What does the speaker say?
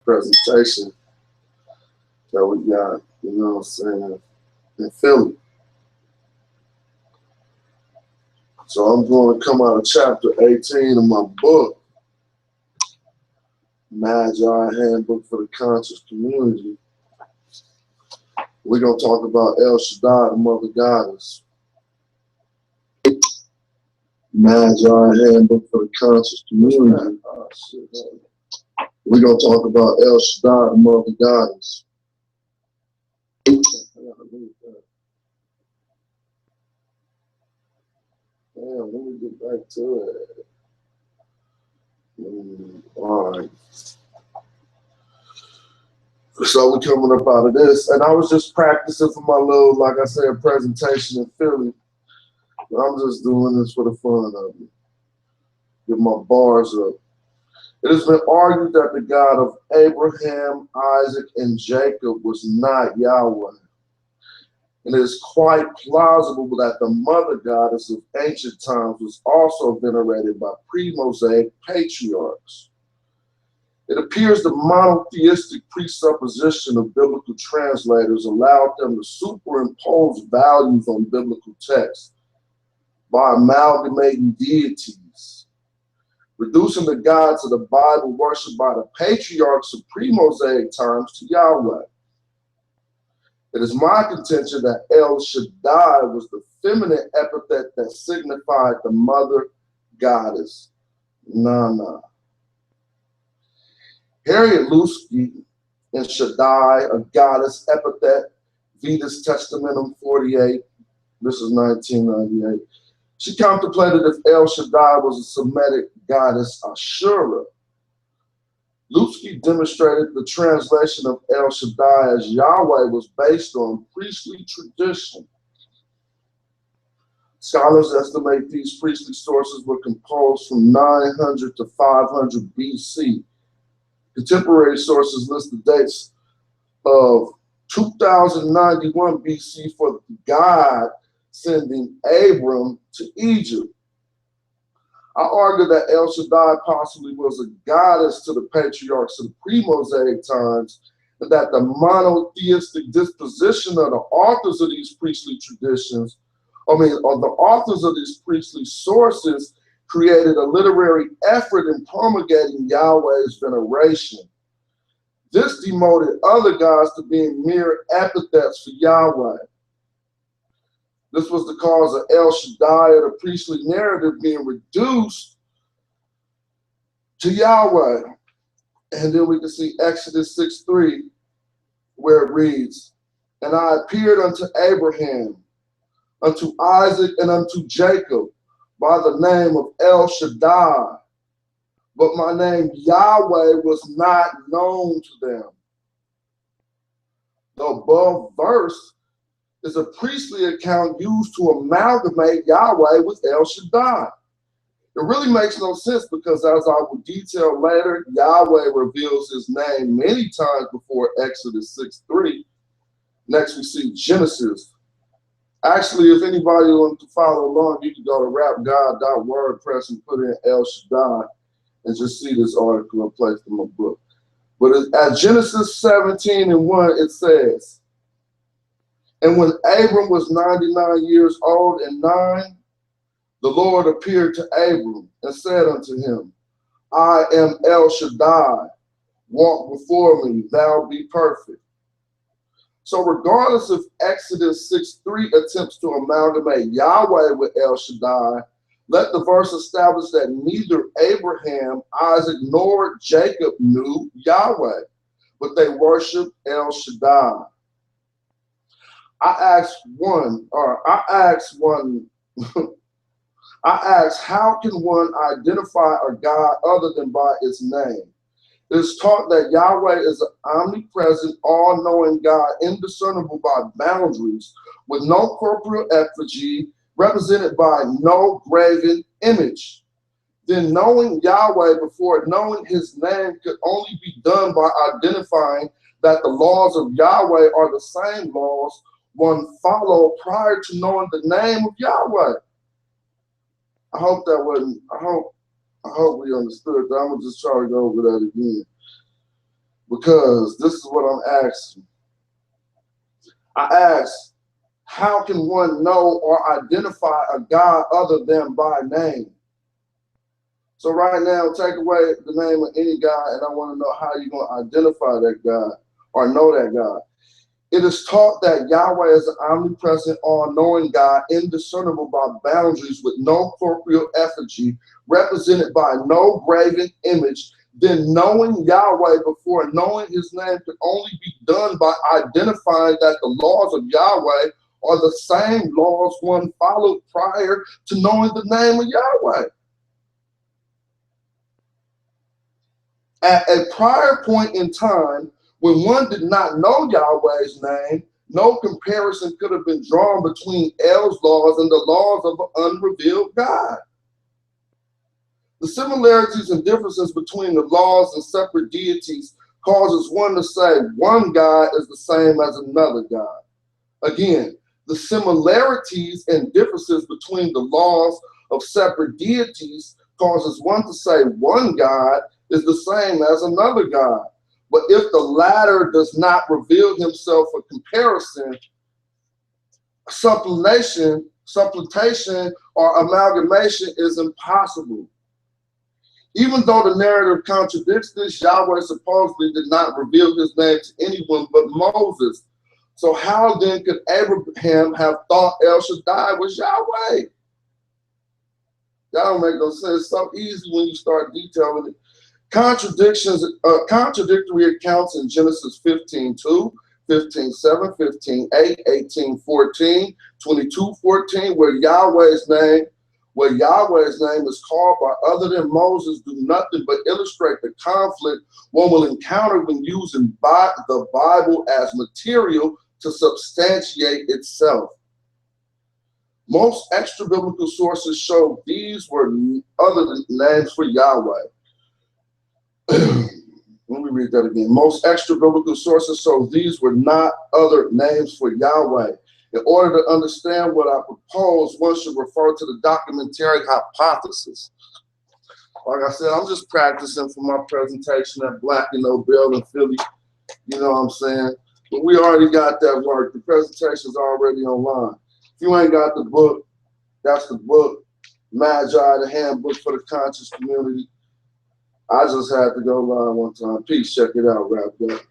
presentation that we got, you know what I'm saying, in Philly. So I'm going to come out of chapter 18 of my book, Magi Handbook for the Conscious Community. We're going to talk about El Shaddai, the Mother Goddess. Magi Handbook for the Conscious Community. We're going to talk about El Shaddai, the Mother Goddess. Damn, let me get back to it. All right. So we're coming up out of this, and I was just practicing for my little, like I said, presentation in Philly. I'm just doing this for the fun of it. Get my bars up. It has been argued that the God of Abraham, Isaac, and Jacob was not Yahweh. And it is quite plausible that the mother goddess of ancient times was also venerated by pre-Mosaic patriarchs. It appears the monotheistic presupposition of biblical translators allowed them to superimpose values on biblical texts by amalgamating deities, reducing the gods of the Bible worshipped by the patriarchs of pre-Mosaic times to Yahweh. It is my contention that El Shaddai was the feminine epithet that signified the mother goddess, Nana. Harriet Lusky in Shaddai, a goddess epithet, Vetus Testamentum 48, this is 1998. She contemplated if El Shaddai was a Semitic goddess Ashura. Lusky demonstrated the translation of El Shaddai as Yahweh was based on priestly tradition. Scholars estimate these priestly sources were composed from 900 to 500 BC. Contemporary sources list the dates of 2091 BC for God sending Abram to Egypt. I argue that El Shaddai possibly was a goddess to the patriarchs of the pre-Mosaic times, and that the monotheistic disposition of the authors of these priestly traditions, or the authors of these priestly sources, created a literary effort in promulgating Yahweh's veneration. This demoted other gods to being mere epithets for Yahweh. This was the cause of El Shaddai, or the priestly narrative, being reduced to Yahweh. And then we can see Exodus 6:3, where it reads, "And I appeared unto Abraham, unto Isaac, and unto Jacob by the name of El Shaddai, but my name Yahweh was not known to them." The above verse is a priestly account used to amalgamate Yahweh with El Shaddai. It really makes no sense because, as I will detail later, Yahweh reveals his name many times before Exodus 6:3. Next we see Genesis. Actually, if anybody wants to follow along, you can go to rapgod.wordpress and put in El Shaddai and just see this article I placed in my book. But at Genesis 17:1, it says, "And when Abram was 99 years old and 9, the Lord appeared to Abram and said unto him, I am El Shaddai, walk before me, thou be perfect." So regardless if Exodus 6:3 attempts to amalgamate Yahweh with El Shaddai, let the verse establish that neither Abraham, Isaac, nor Jacob knew Yahweh, but they worshiped El Shaddai. I asked, how can one identify a God other than by its name? It is taught that Yahweh is an omnipresent, all-knowing God, indiscernible by boundaries, with no corporeal effigy, represented by no graven image. Then knowing Yahweh before knowing his name could only be done by identifying that the laws of Yahweh are the same laws one followed prior to knowing the name of Yahweh. I hope that wasn't, I hope we understood that. I'm gonna just try to go over that again. because this is what I'm asking. I ask, how can one know or identify a God other than by name? So right now, take away the name of any God, and I want to know how you're going to identify that God or know that God. It is taught that Yahweh is an omnipresent, all-knowing God, indiscernible by boundaries, with no corporeal effigy, represented by no graven image. Then knowing Yahweh before knowing his name can only be done by identifying that the laws of Yahweh are the same laws one followed prior to knowing the name of Yahweh. At a prior point in time, when one did not know Yahweh's name, no comparison could have been drawn between El's laws and the laws of an unrevealed God. The similarities and differences between the laws and separate deities causes one to say one God is the same as another God. Again, the similarities and differences between the laws of separate deities causes one to say one God is the same as another God. But if the latter does not reveal himself for comparison, supplementation, or amalgamation is impossible. Even though the narrative contradicts this, Yahweh supposedly did not reveal his name to anyone but Moses. So how then could Abraham have thought El Shaddai was Yahweh? That don't make no sense. It's so easy when you start detailing it. Contradictory accounts in Genesis 15:2, 15:7, 15:8, 18:14, 22:14, where Yahweh's name is called by other than Moses, do nothing but illustrate the conflict one will encounter when using the Bible as material to substantiate itself. Most extra-biblical sources show these were other names for Yahweh. Let me read that again. Most extra-biblical sources show these were not other names for Yahweh. In order to understand what I propose, one should refer to the documentary hypothesis. Like I said, I'm just practicing for my presentation at Black Bill in Philly. You know what I'm saying? But we already got that work. The presentation's already online. If you ain't got the book, that's the book, Magi, the Handbook for the Conscious Community. I just had to go live one time. Peace. Check it out. Wrap up.